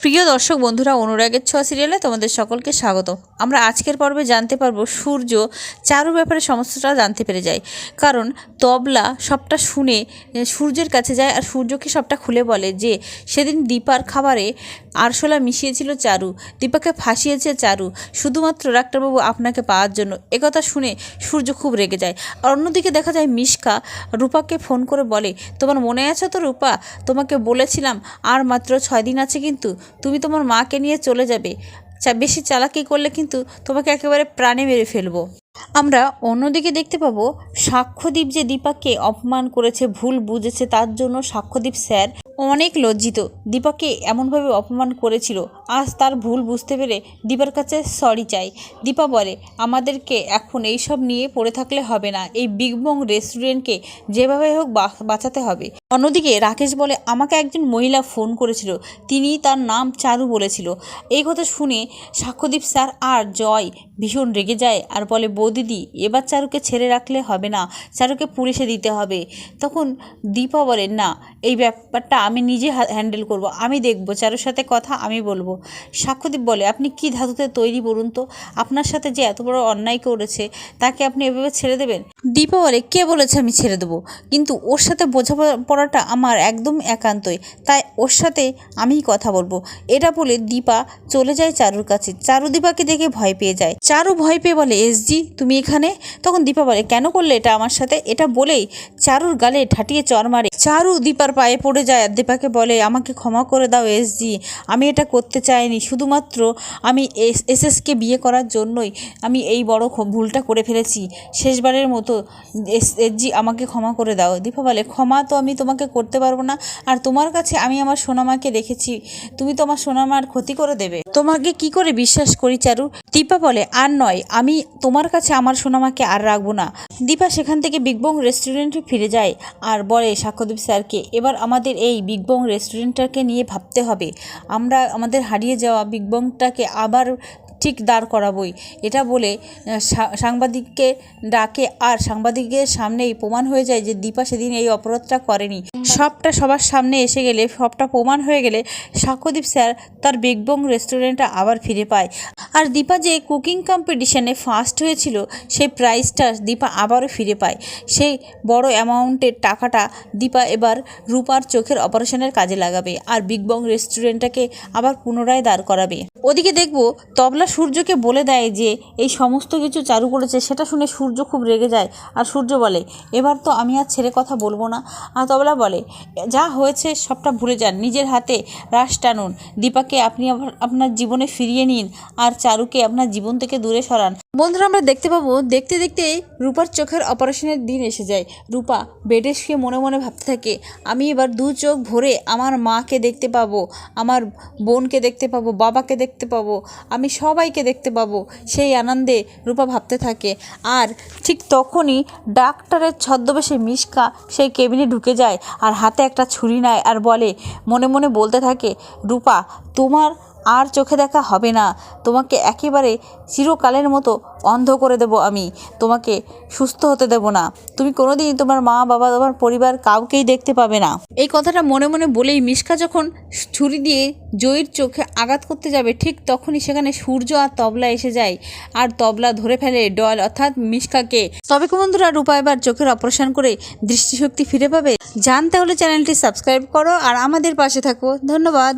প্রিয় দর্শক বন্ধুরা, অনুরাগের ছোঁয়া সিরিয়ালে তোমাদের সকলকে স্বাগত। আমরা আজকের পর্বে জানতে পারবো সূর্য চারু ব্যাপারে সমস্তটা জানতে পেরে যায়। কারণ তবলা সবটা শুনে সূর্যের কাছে যায় আর সূর্যকে সবটা খুলে বলে যে সেদিন দীপার খাবারে আরশোলা মিশিয়েছিল চারু, দীপাকে ফাঁসিয়েছে চারু শুধুমাত্র ডাক্তারবাবু আপনাকে পাওয়ার জন্য। একথা শুনে সূর্য খুব রেগে যায়। আর অন্যদিকে দেখা যায় মিশকা রূপাকে ফোন করে বলে, তোমার মনে আছে তো রূপা, তোমাকে বলেছিলাম আর মাত্র 6 দিন আছে, কিন্তু তুমি তোমার মাকে নিয়ে চলে যাবে। বেশি চালাকি করলে কিন্তু তোমাকে একেবারে প্রাণে মেরে ফেলবো। আমরা অন্যদিকে দেখতে পাবো সাক্ষ্যদীপ যে দীপাকে অপমান করেছে, ভুল বুঝেছে, তার জন্য সাক্ষ্যদীপ স্যার অনেক লজ্জিত। দীপাকে এমনভাবে অপমান করেছিল, আজ তার ভুল বুঝতে পেরে দীপার কাছে সরি চাই। দীপা বলে, আমাদেরকে এখন এইসব নিয়ে পড়ে থাকলে হবে না, এই বিগ বং রেস্টুরেন্টকে যেভাবে হোক বাঁচাতে হবে। অন্যদিকে রাকেশ বলে, আমাকে একজন মহিলা ফোন করেছিল, তিনি তার নাম চারু বলেছিল। এই কথা শুনে সাক্ষ্যদীপ স্যার আর জয় ভীষণ রেগে যায় আর বলে, বৌদিদি এবার চারুকে ছেড়ে রাখলে হবে না, চারুকে পুলিশে দিতে হবে। তখন দীপা বলে, না, এই ব্যাপারটা আমি নিজে হ্যান্ডেল করব, আমি দেখব, চারুর সাথে কথা আমি বলবো। সাক্ষ্যদীপ বলে, আপনি কি ধাতুতে তৈরি বলুন তো, আপনার সাথে যে এত বড় অন্যায় করেছে তাকে আপনি এভাবে ছেড়ে দেবেন? দীপা বলে, কে বলেছে আমি ছেড়ে দেবো, কিন্তু ওর সাথে বোঝাপড়াটা আমার একদম একান্তই, তাই ওর সাথে আমিই কথা বলবো। এটা বলে দীপা চলে যায় চারুর কাছে। চারু দীপাকে দেখে ভয় পেয়ে যায়। চারু ভয় পেয়ে বলে, এসজি তুমি এখানে? তখন দীপা বলে, কেন করলে এটা আমার সাথে? এটা বলেই চারুর গালে ঠাটিয়ে চড় মারে। চারু দীপার পায়ে পড়ে যায় আর দীপাকে বলে, আমাকে ক্ষমা করে দাও এসজি, আমি এটা করতে চাইনি, শুধুমাত্র আমি এসএসকে বিয়ে করার জন্যই আমি এই বড় ভুলটা করে ফেলেছি, শেষবারের মতো এসজি আমাকে ক্ষমা করে দাও। দীপা বলে, ক্ষমা তো আমি তোমাকে করতে পারবো না, আর তোমার কাছে আমি আমার সোনামাকে রেখেছি, তুমি তো আমার সোনামার ক্ষতি করে দেবে, তোমাকে কি করে বিশ্বাস করি চারু? দীপা বলে, আর নয়, আমি তোমার কাছে আমার সোনামাকে আর রাখবো না। দীপা সেখান থেকে বিগ বং রেস্টুরেন্টে ফিরে যায় আর বলে সাক্ষ্যদীপ স্যারকে, এবার আমাদের এই বিগ বং রেস্টুরেন্টটাকে নিয়ে ভাবতে হবে, আমরা আমাদের হারিয়ে যাওয়া বিগ বংটাকে আবার ঠিক দাঁড় করাবই। এটা বলে সাংবাদিককে ডাকে আর সাংবাদিকের সামনেই প্রমাণ হয়ে যায় যে দীপা সেদিন এই অপরাধটা করেনি। সবটা সবার সামনে এসে গেলে, সবটা প্রমাণ হয়ে গেলে সাক্ষ্যদীপ স্যার তার বিগ বং রেস্টুরেন্টটা আবার ফিরে পায়। আর দীপা যে কুকিং কম্পিটিশনে ফার্স্ট হয়েছিল সেই প্রাইজটা দীপা আবারও ফিরে পায়। সেই বড় অ্যামাউন্টের টাকাটা দীপা এবার রূপার চোখের অপারেশনের কাজে লাগাবে আর বিগ বং রেস্টুরেন্টটাকে আবার পুনরায় দাঁড় করাবে। ওদিকে দেখবো তবলা সূর্যকে বলে দেয় যে এই সমস্ত কিছু চারু করেছে। সেটা শুনে সূর্য খুব রেগে যায় আর সূর্য বলে, এবার তো আমি আর ছেড়ে কথা বলবো না। আর তবলা বলে, যা হয়েছে সবটা ভুলে যান, নিজের হাতে রাশ টানুন, দীপাকে আপনি আপনার জীবনে ফিরিয়ে নিন আর চারুকে আপনার জীবন থেকে দূরে সরান। বন্ধুরা, আমরা দেখতে পাবো দেখতে দেখতে রূপার চোখের অপারেশনের দিন এসে যায়। রূপা বেডে শুয়ে মনে মনে ভাবতে থাকে, আমি এবার 2 চোখ ভরে আমার মাকে দেখতে পাবো, আমার বোনকে দেখতে পাবো, বাবাকে দেখতে পাবো, আমি সবাইকে দেখতে পাবো। সেই আনন্দে রূপা ভাবতে থাকে। আর ঠিক তখনই ডাক্তারের ছদ্মবেশে মিশকা সেই কেবিনে ঢুকে যায় আর হাতে একটা ছুরি নেয় আর বলে, মনে মনে বলতে থাকে, রূপা তোমার আর চোখে দেখা হবে না, তোমাকে একেবারে চিরকালের মতো অন্ধ করে দেব আমি, তোমাকে সুস্থ হতে দেব না, তুমি কোনোদিনই তোমার মা বাবা তোমার পরিবার কাউকেই দেখতে পাবে না। এই কথাটা মনে মনে বলেই মিশকা যখন ছুরি দিয়ে জয়ীর চোখে আঘাত করতে যাবে, ঠিক তখনই সেখানে সূর্য আর তবলা এসে যায় আর তবলা ধরে ফেলে ডল অর্থাৎ মিশকাকে। তবে বন্ধুরা, রূপা এবার চোখের অপারেশন করে দৃষ্টিশক্তি ফিরে পাবে। জানতে হলে চ্যানেলটি সাবস্ক্রাইব করো আর আমাদের পাশে থাকো। ধন্যবাদ।